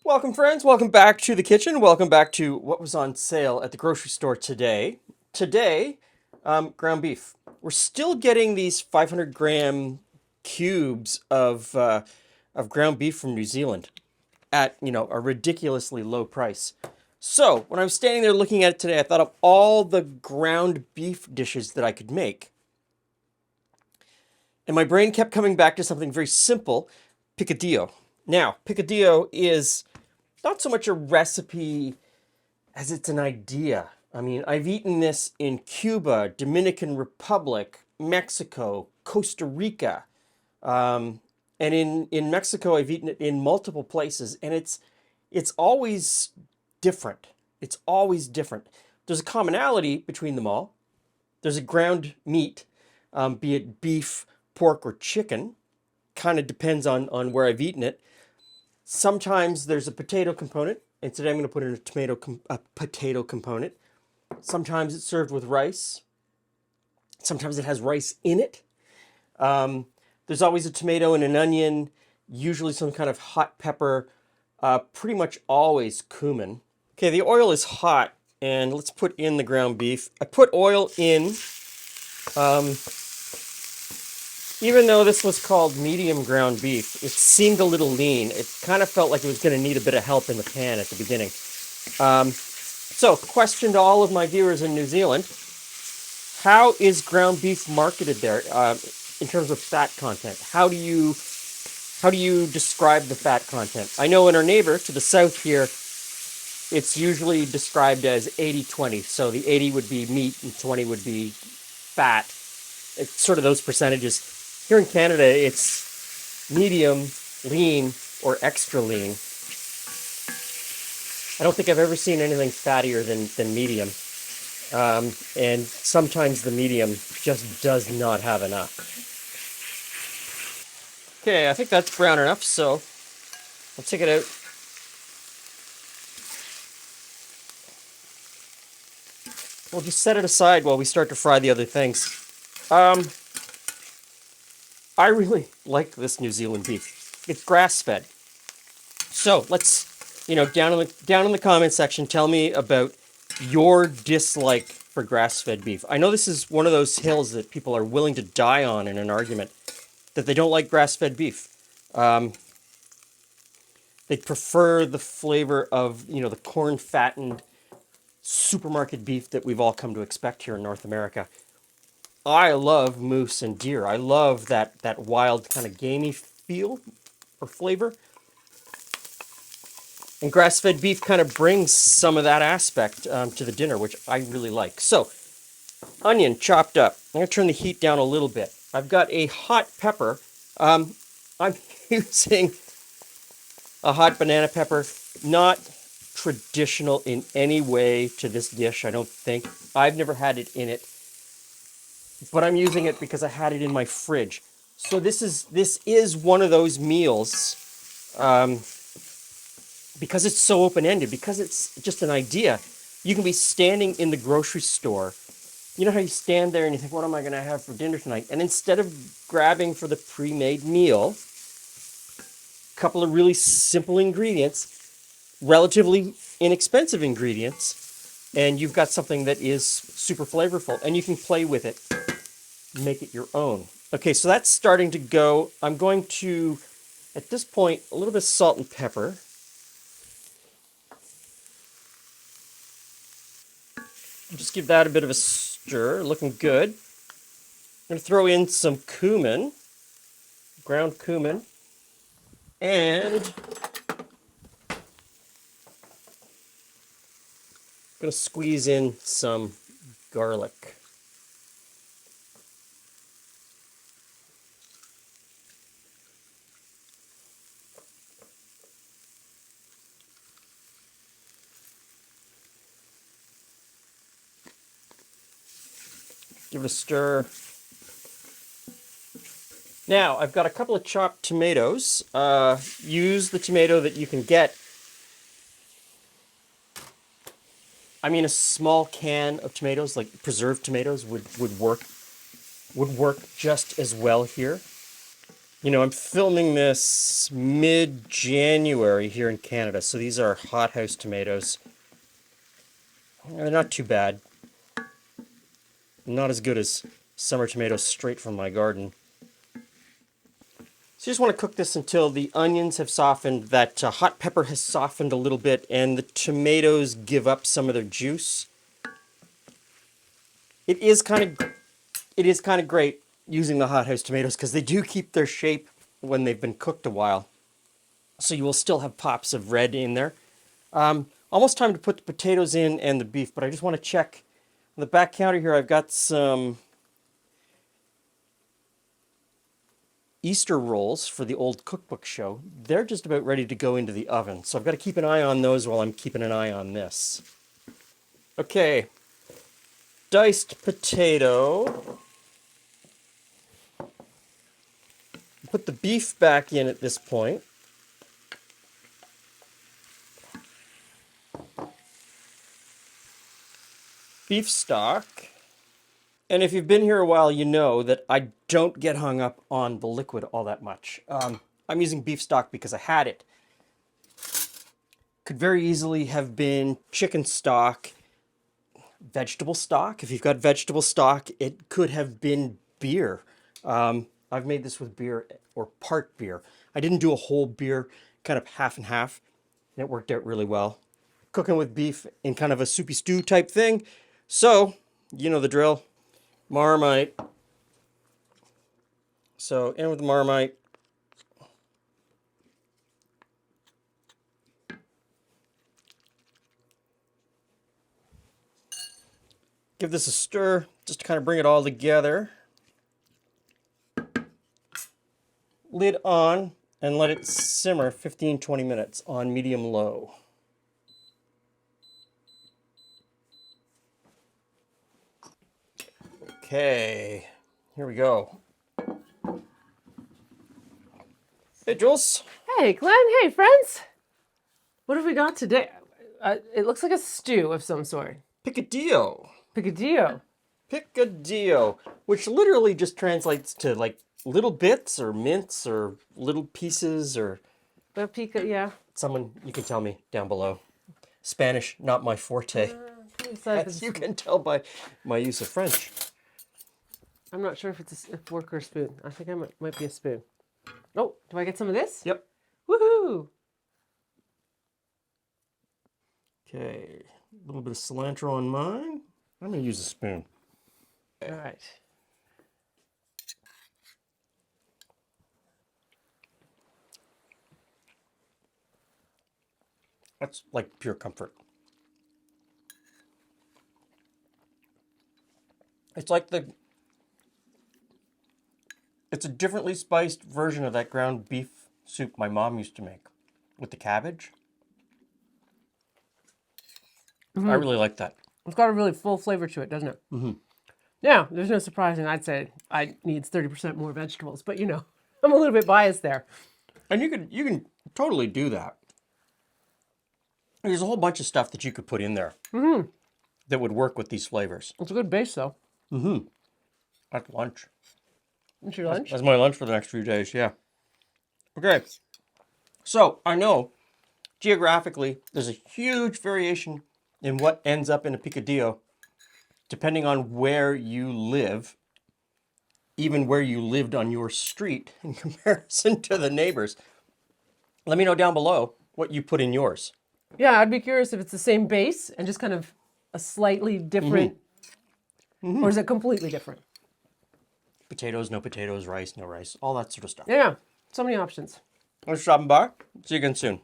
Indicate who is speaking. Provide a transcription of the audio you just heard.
Speaker 1: Welcome, friends. Welcome back to the kitchen. Welcome back to what was on sale at the grocery store today. Today, ground beef. We're still getting these 500-gram cubes of ground beef from New Zealand at a ridiculously low price. So when I was standing there looking at it today, I thought of all the ground beef dishes that I could make, and my brain kept coming back to something very simple: picadillo. Now, picadillo is not so much a recipe as it's an idea. I mean, I've eaten this in Cuba, Dominican Republic, Mexico, Costa Rica. And in Mexico, I've eaten it in multiple places, and it's always different. It's always different. There's a commonality between them all. There's a ground meat, be it beef, pork, or chicken. Kind of depends on where I've eaten it. Sometimes there's a potato component, and today I'm going to put in a potato component. Sometimes it's served with rice. Sometimes it has rice in it. There's always a tomato and an onion, usually some kind of hot pepper, pretty much always cumin. Okay, the oil is hot, and let's put in the ground beef. I put oil in, even though this was called medium ground beef, it seemed a little lean. It kind of felt like it was going to need a bit of help in the pan at the beginning. So, question to all of my viewers in New Zealand: how is ground beef marketed there in terms of fat content? How do you describe the fat content? I know in our neighbor to the south here, it's usually described as 80-20. So the 80 would be meat and 20 would be fat. It's sort of those percentages. Here in Canada, it's medium, lean, or extra lean. I don't think I've ever seen anything fattier than medium. And sometimes the medium just does not have enough. Okay, I think that's brown enough, so I'll take it out. We'll just set it aside while we start to fry the other things. I really like this New Zealand beef. It's grass-fed. So let's, down in the comment section, tell me about your dislike for grass-fed beef. I know this is one of those hills that people are willing to die on in an argument, that they don't like grass-fed beef. They prefer the flavor of, the corn-fattened supermarket beef that we've all come to expect here in North America. I love moose and deer. I love that wild kind of gamey feel or flavor. And grass-fed beef kind of brings some of that aspect to the dinner, which I really like. So, onion chopped up. I'm going to turn the heat down a little bit. I've got a hot pepper. I'm using a hot banana pepper, not traditional in any way to this dish, I don't think. I've never had it in it, but I'm using it because I had it in my fridge. So this is one of those meals, because it's so open-ended, because it's just an idea. You can be standing in the grocery store. You know how you stand there and you think, what am I going to have for dinner tonight? And instead of grabbing for the pre-made meal, a couple of really simple ingredients, relatively inexpensive ingredients, and you've got something that is super flavorful, and you can play with it, make it your own. Okay, so that's starting to go. I'm going to, at this point, a little bit of salt and pepper. Just give that a bit of a stir, looking good. I'm going to throw in some cumin, ground cumin, and I'm going to squeeze in some garlic. Give it a stir. Now, I've got a couple of chopped tomatoes. Use the tomato that you can get. I mean, a small can of tomatoes, like preserved tomatoes, would work just as well here. You know, I'm filming this mid-January here in Canada, so these are hothouse tomatoes. They're not too bad. Not as good as summer tomatoes straight from my garden. So you just want to cook this until the onions have softened, that hot pepper has softened a little bit, and the tomatoes give up some of their juice. It is kind of great using the hothouse tomatoes because they do keep their shape when they've been cooked a while. So you will still have pops of red in there. Almost time to put the potatoes in and the beef, but I just want to check on the back counter here. I've got some Easter rolls for the old cookbook show. They're just about ready to go into the oven, so I've got to keep an eye on those while I'm keeping an eye on this. Okay, diced potato. Put the beef back in at this point. Beef stock. And if you've been here a while, you know that I don't get hung up on the liquid all that much. I'm using beef stock because I had it. Could very easily have been chicken stock, vegetable stock. If you've got vegetable stock, it could have been beer. I've made this with beer or part beer. I didn't do a whole beer, kind of half and half, and it worked out really well. Cooking with beef in kind of a soupy stew type thing. So, you know the drill. Marmite. So, in with the Marmite. Give this a stir, just to kind of bring it all together. Lid on, and let it simmer 15-20 minutes on medium-low. Okay, here we go. Hey, Jules.
Speaker 2: Hey, Glenn. Hey, friends. What have we got today? It looks like a stew of some sort.
Speaker 1: Picadillo.
Speaker 2: Picadillo.
Speaker 1: Picadillo, which literally just translates to like little bits or mince or little pieces or...
Speaker 2: Yeah.
Speaker 1: Someone, you can tell me down below. Spanish, not my forte. As you can tell by my use of French.
Speaker 2: I'm not sure if it's a fork or a spoon. I think I might be a spoon. Oh, do I get some of this?
Speaker 1: Yep.
Speaker 2: Woohoo!
Speaker 1: Okay, a little bit of cilantro on mine. I'm going to use a spoon.
Speaker 2: All right.
Speaker 1: That's like pure comfort. It's like it's a differently spiced version of that ground beef soup my mom used to make with the cabbage. I really like that.
Speaker 2: It's got a really full flavor to it, doesn't it? Mm-hmm. Now, there's no surprising I'd say I needs 30% more vegetables, but you know, I'm a little bit biased there.
Speaker 1: And you can totally do that. There's a whole bunch of stuff that you could put in there that would work with these flavors.
Speaker 2: It's a good base, though.
Speaker 1: At lunch.
Speaker 2: It's your lunch?
Speaker 1: That's my lunch for the next few days, yeah. Okay. So, I know, geographically, there's a huge variation in what ends up in a picadillo, depending on where you live, even where you lived on your street in comparison to the neighbors. Let me know down below what you put in yours.
Speaker 2: Yeah, I'd be curious if it's the same base and just kind of a slightly different, or is it completely different?
Speaker 1: Potatoes, no potatoes, rice, no rice, all that sort of stuff.
Speaker 2: Yeah, so many options.
Speaker 1: Thanks for stopping by. See you again soon.